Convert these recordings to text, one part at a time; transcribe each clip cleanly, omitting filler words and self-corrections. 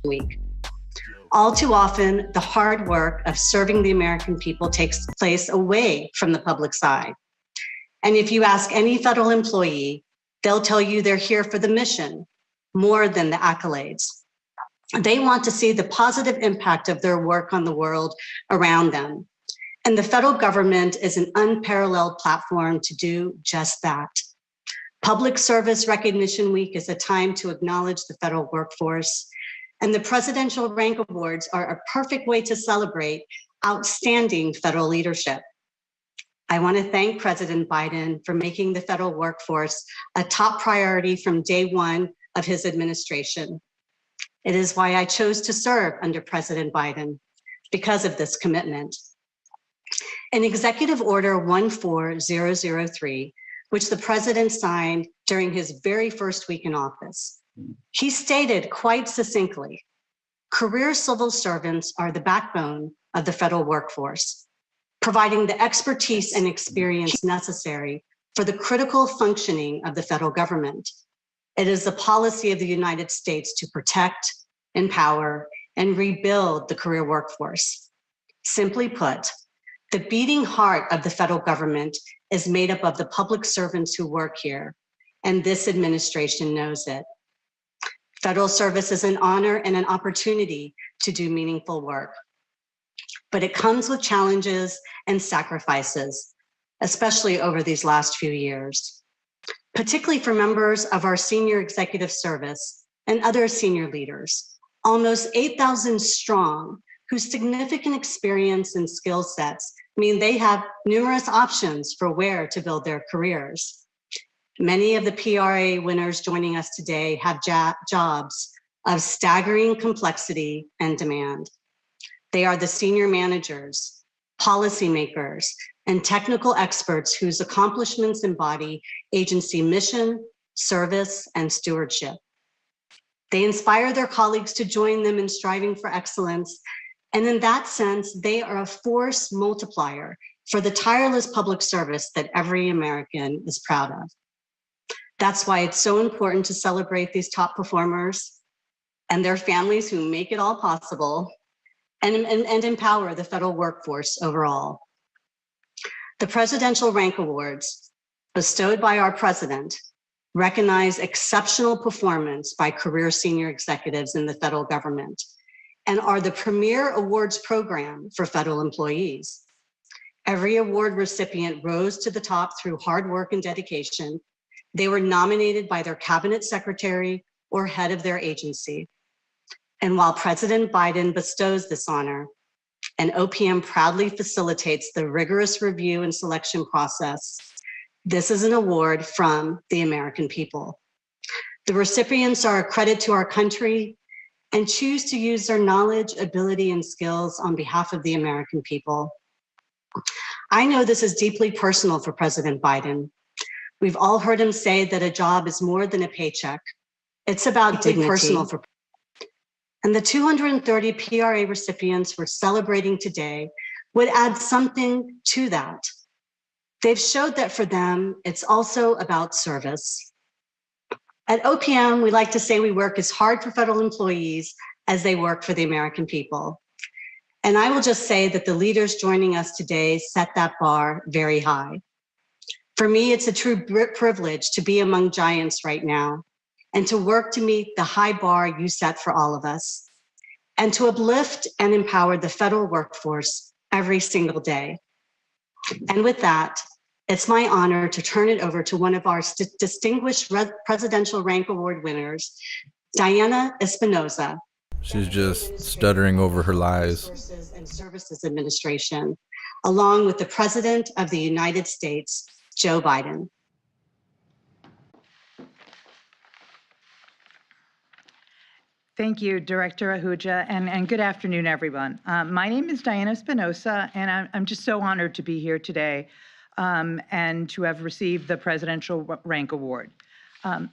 Week. All too often, the hard work of serving the American people takes place away from the public side. And if you ask any federal employee, they'll tell you they're here for the mission more than the accolades. They want to see the positive impact of their work on the world around them. And the federal government is an unparalleled platform to do just that. Public Service Recognition Week is a time to acknowledge the federal workforce, and the Presidential Rank Awards are a perfect way to celebrate outstanding federal leadership. I want to thank President Biden for making the federal workforce a top priority from day one of his administration. It is why I chose to serve under President Biden, because of this commitment. In Executive Order 14003, which the president signed during his very first week in office, he stated quite succinctly, career civil servants are the backbone of the federal workforce, providing the expertise and experience necessary for the critical functioning of the federal government. It is the policy of the United States to protect, empower, and rebuild the career workforce. Simply put, the beating heart of the federal government is made up of the public servants who work here, and this administration knows it. Federal service is an honor and an opportunity to do meaningful work, but it comes with challenges and sacrifices, especially over these last few years, particularly for members of our senior executive service and other senior leaders, almost 8,000 strong, whose significant experience and skill sets mean they have numerous options for where to build their careers. Many of the PRA winners joining us today have jobs of staggering complexity and demand. They are the senior managers, policymakers, and technical experts whose accomplishments embody agency mission, service, and stewardship. They inspire their colleagues to join them in striving for excellence. And in that sense, they are a force multiplier for the tireless public service that every American is proud of. That's why it's so important to celebrate these top performers and their families who make it all possible, and empower the federal workforce overall. The Presidential Rank Awards, bestowed by our president, recognize exceptional performance by career senior executives in the federal government, and are the premier awards program for federal employees. Every award recipient rose to the top through hard work and dedication. They were nominated by their cabinet secretary or head of their agency. And while President Biden bestows this honor, and OPM proudly facilitates the rigorous review and selection process, this is an award from the American people. The recipients are a credit to our country and choose to use their knowledge, ability, and skills on behalf of the American people. I know this is deeply personal for President Biden. We've all heard him say that a job is more than a paycheck. It's about dignity. Personal for. And the 230 PRA recipients we're celebrating today would add something to that. They've showed that for them, it's also about service. At OPM, we like to say we work as hard for federal employees as they work for the American people. And I will just say that the leaders joining us today set that bar very high. For me, it's a true privilege to be among giants right now and to work to meet the high bar you set for all of us, and to uplift and empower the federal workforce every single day. And with that, it's my honor to turn it over to one of our distinguished Presidential Rank Award winners, Diana Espinoza. She's just stuttering over her lies. Resources and Services Administration, along with the President of the United States, Joe Biden. Thank you, Director Ahuja, and good afternoon, everyone. My name is Diana Espinoza, and I'm just so honored to be here today and to have received the Presidential Rank Award.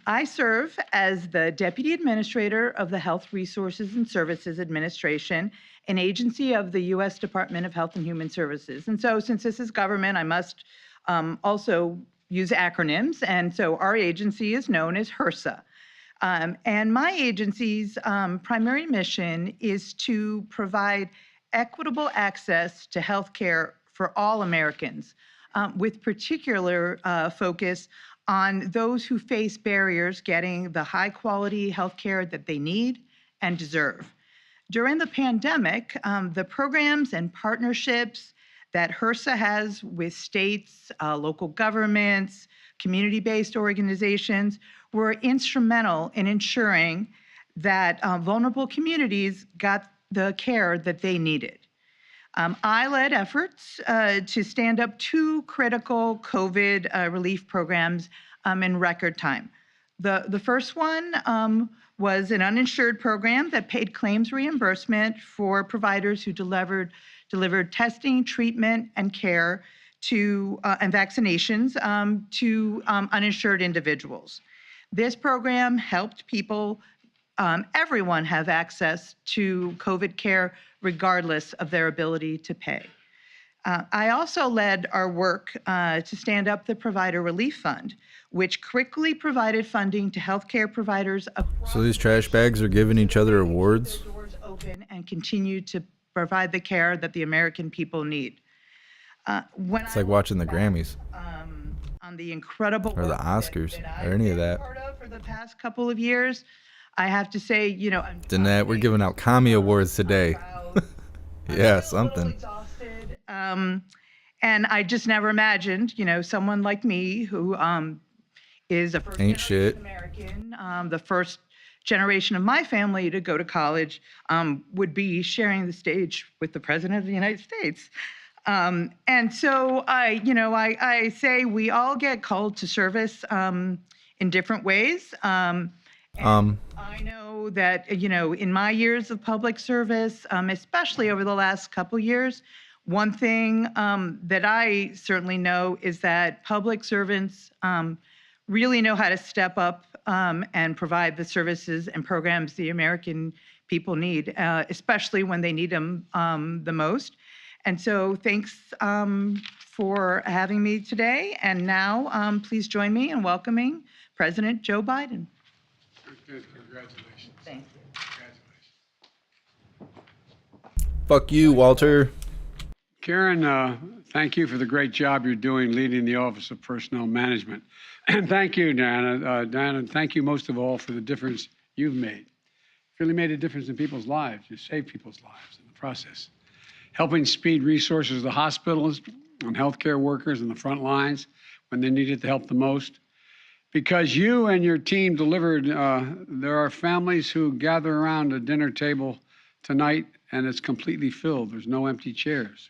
I serve as the Deputy Administrator of the Health Resources and Services Administration, an agency of the U.S. Department of Health and Human Services. And so since this is government, I must also use acronyms. And so our agency is known as HRSA. And my agency's primary mission is to provide equitable access to health care for all Americans, with particular focus on those who face barriers getting the high quality health care that they need and deserve. During the pandemic, the programs and partnerships that HRSA has with states, local governments, community-based organizations were instrumental in ensuring that vulnerable communities got the care that they needed. I led efforts to stand up 2 critical COVID relief programs in record time. The first one was an uninsured program that paid claims reimbursement for providers who delivered testing, treatment, and care to and vaccinations to uninsured individuals. This program helped people, everyone, have access to COVID care regardless of their ability to pay. I also led our work to stand up the Provider Relief Fund, which quickly provided funding to healthcare providers across. So these trash bags are giving each other awards? Their doors open and continue to provide the care that the American people need. It's like watching the Grammys. On the incredible Or the work Oscars, that or any of I've been that. part of for the past couple of years, I have to say, I'm Danette, we're giving out Commie Awards today. proud. Yeah, I'm something. a little exhausted, and I just never imagined, someone like me who is a first Ain't generation shit. American, the first generation of my family to go to college, would be sharing the stage with the President of the United States. And so I say we all get called to service in different ways. And I know that, in my years of public service, especially over the last couple years, one thing that I certainly know is that public servants really know how to step up and provide the services and programs the American people need, especially when they need them the most. And so thanks for having me today. And now please join me in welcoming President Joe Biden. Good. Congratulations. Thank you. Congratulations. Fuck you, Walter. Karen, thank you for the great job you're doing leading the Office of Personnel Management. And thank you, Diana. Diana, thank you most of all for the difference you've made. Really made a difference in people's lives. You saved people's lives in the process. Helping speed resources to the hospitals and healthcare workers in the front lines when they needed the help the most. Because you and your team delivered, there are families who gather around a dinner table tonight and it's completely filled. There's no empty chairs.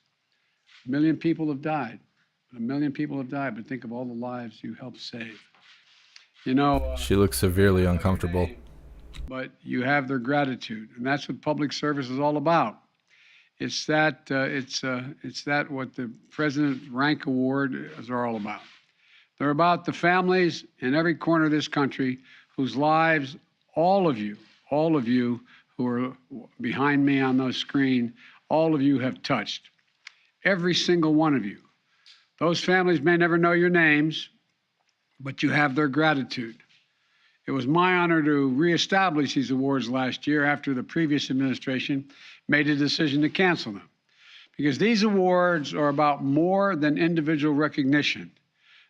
1 million people have died. 1 million people have died, but think of all the lives you helped save. She looks severely uncomfortable. But you have their gratitude, and that's what public service is all about. It's that what the President's Rank Award is all about. They're about the families in every corner of this country whose lives all of you who are behind me on the screen, all of you have touched. Every single one of you. Those families may never know your names, but you have their gratitude. It was my honor to reestablish these awards last year after the previous administration made a decision to cancel them. Because these awards are about more than individual recognition.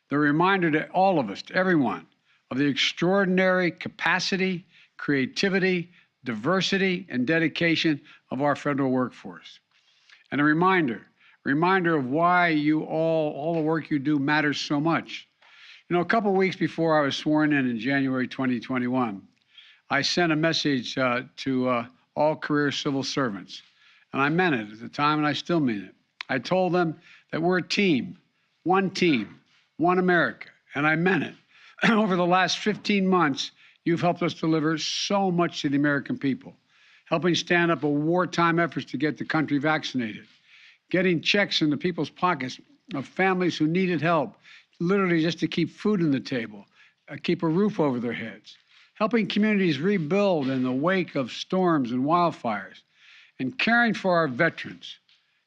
They're a reminder to all of us, to everyone, of the extraordinary capacity, creativity, diversity, and dedication of our federal workforce. And a reminder of why you all the work you do matters so much. A couple of weeks before I was sworn in January 2021, I sent a message to all career civil servants. And I meant it at the time, and I still mean it. I told them that we're a team, one America, and I meant it. Over the last 15 months, you've helped us deliver so much to the American people, helping stand up a wartime efforts to get the country vaccinated, getting checks into people's pockets of families who needed help, literally just to keep food on the table, keep a roof over their heads, helping communities rebuild in the wake of storms and wildfires, and caring for our veterans,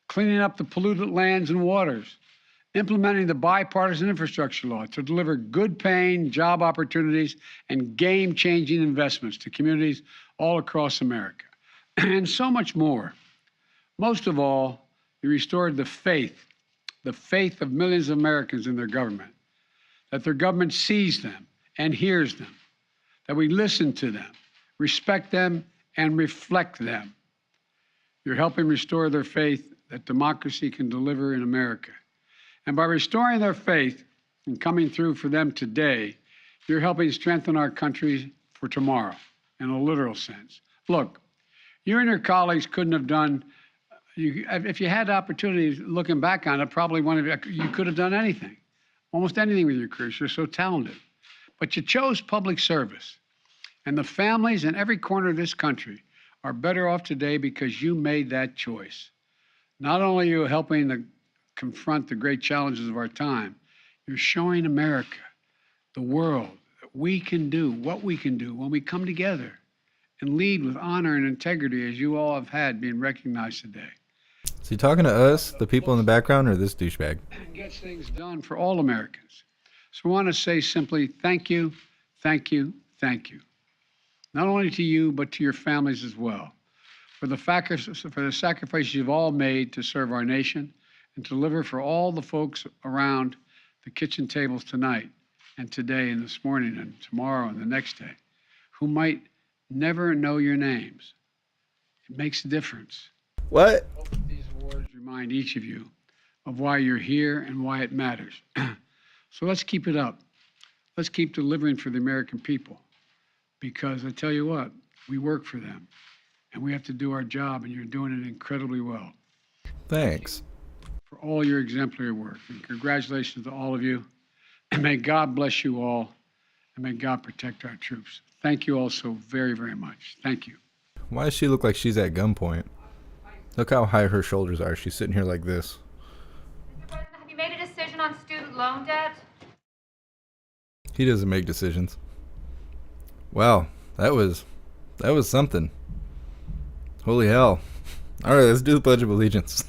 cleaning up the polluted lands and waters, implementing the bipartisan infrastructure law to deliver good-paying job opportunities and game-changing investments to communities all across America, and so much more. Most of all, you restored the faith of millions of Americans in their government, that their government sees them and hears them, that we listen to them, respect them, and reflect them. You're helping restore their faith that democracy can deliver in America. And by restoring their faith and coming through for them today, you're helping strengthen our country for tomorrow in a literal sense. Look, you and your colleagues couldn't have done, if you had opportunities looking back on it, probably you could have done anything, almost anything with your careers. You're so talented. But you chose public service. And the families in every corner of this country are better off today because you made that choice. Not only are you helping to confront the great challenges of our time, you're showing America, the world, that we can do what we can do when we come together and lead with honor and integrity as you all have had being recognized today. Is he talking to us, the people in the background, or this douchebag? And gets things done for all Americans. So I want to say simply thank you, thank you, thank you. Not only to you, but to your families as well, for the sacrifices you've all made to serve our nation and to deliver for all the folks around the kitchen tables tonight and today and this morning and tomorrow and the next day, who might never know your names. It makes a difference. What? These awards remind each of you of why you're here and why it matters. So let's keep it up. Let's keep delivering for the American people. Because I tell you what, we work for them. And we have to do our job, and you're doing it incredibly well. Thanks. For all your exemplary work. And congratulations to all of you. And may God bless you all. And may God protect our troops. Thank you all so very, very much. Thank you. Why does she look like she's at gunpoint? Look how high her shoulders are. She's sitting here like this. Mr. President, have you made a decision on student loan debt? He doesn't make decisions. Wow, that was something. Holy hell. All right, let's do the Pledge of Allegiance.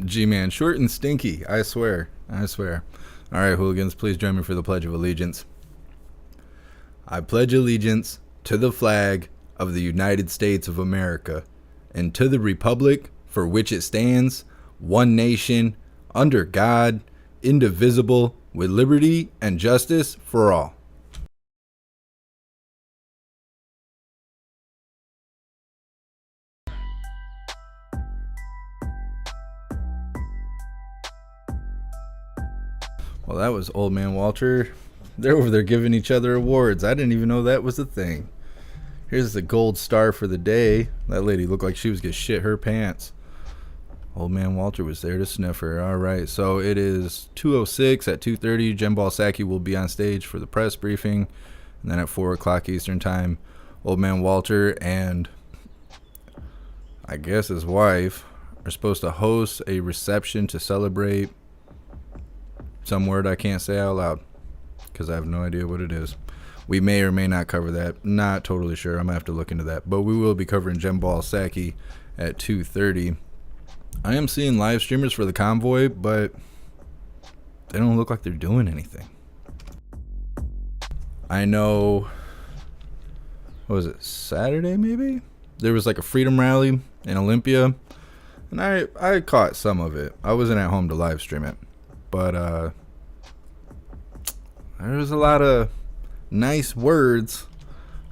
G-Man, short and stinky, I swear. All right, hooligans, please join me for the Pledge of Allegiance. I pledge allegiance to the flag of the United States of America and to the republic for which it stands, one nation, under God, indivisible, with liberty and justice for all. Well, that was Old Man Walter. They're over there giving each other awards. I didn't even know that was a thing. Here's the gold star for the day. That lady looked like she was going to shit her pants. Old Man Walter was there to sniff her. All right, so it is 2:06. At 2:30, Jen Balsacki will be on stage for the press briefing. And then at 4 o'clock Eastern time, Old Man Walter and I guess his wife are supposed to host a reception to celebrate some word I can't say out loud because I have no idea what it is. We may or may not cover that. Not totally sure. I'm going to have to look into that. But we will be covering Jen Balsacki at 2:30. I am seeing live streamers for the convoy, but they don't look like they're doing anything. I know, what was it, Saturday maybe? There was like a freedom rally in Olympia, and I caught some of it. I wasn't at home to live stream it. But there was a lot of nice words.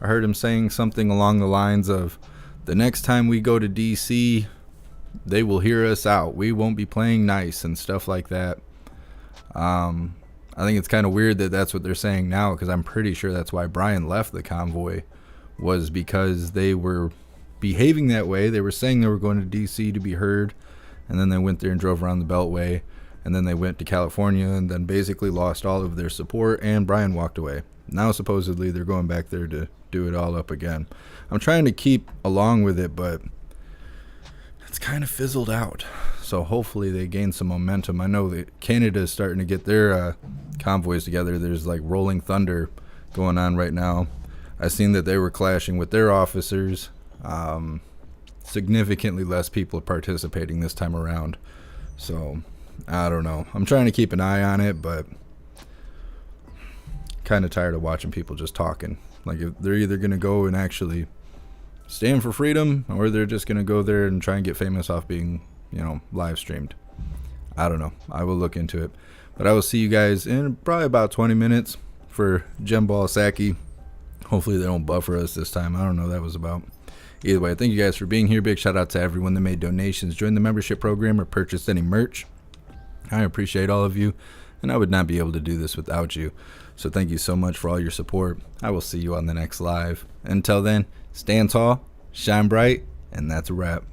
I heard him saying something along the lines of, the next time we go to DC, they will hear us out. We won't be playing nice and stuff like that. I think it's kind of weird that that's what they're saying now, because I'm pretty sure that's why Brian left the convoy, was because they were behaving that way. They were saying they were going to DC to be heard, and then they went there and drove around the Beltway. And then they went to California and then basically lost all of their support, and Brian walked away. Now supposedly they're going back there to do it all up again. I'm trying to keep along with it, but it's kind of fizzled out. So hopefully they gain some momentum. I know that Canada is starting to get their convoys together. There's like Rolling Thunder going on right now. I seen that they were clashing with their officers. Significantly less people are participating this time around. So I don't know. I'm trying to keep an eye on it, but kind of tired of watching people just talking. Like, if they're either going to go and actually stand for freedom, or they're just going to go there and try and get famous off being, live streamed. I don't know. I will look into it. But I will see you guys in probably about 20 minutes for Gem Ball Saki. Hopefully they don't buffer us this time. I don't know what that was about. Either way, thank you guys for being here. Big shout out to everyone that made donations, joined the membership program, or purchased any merch. I appreciate all of you, and I would not be able to do this without you. So thank you so much for all your support. I will see you on the next live. Until then, stand tall, shine bright, and that's a wrap.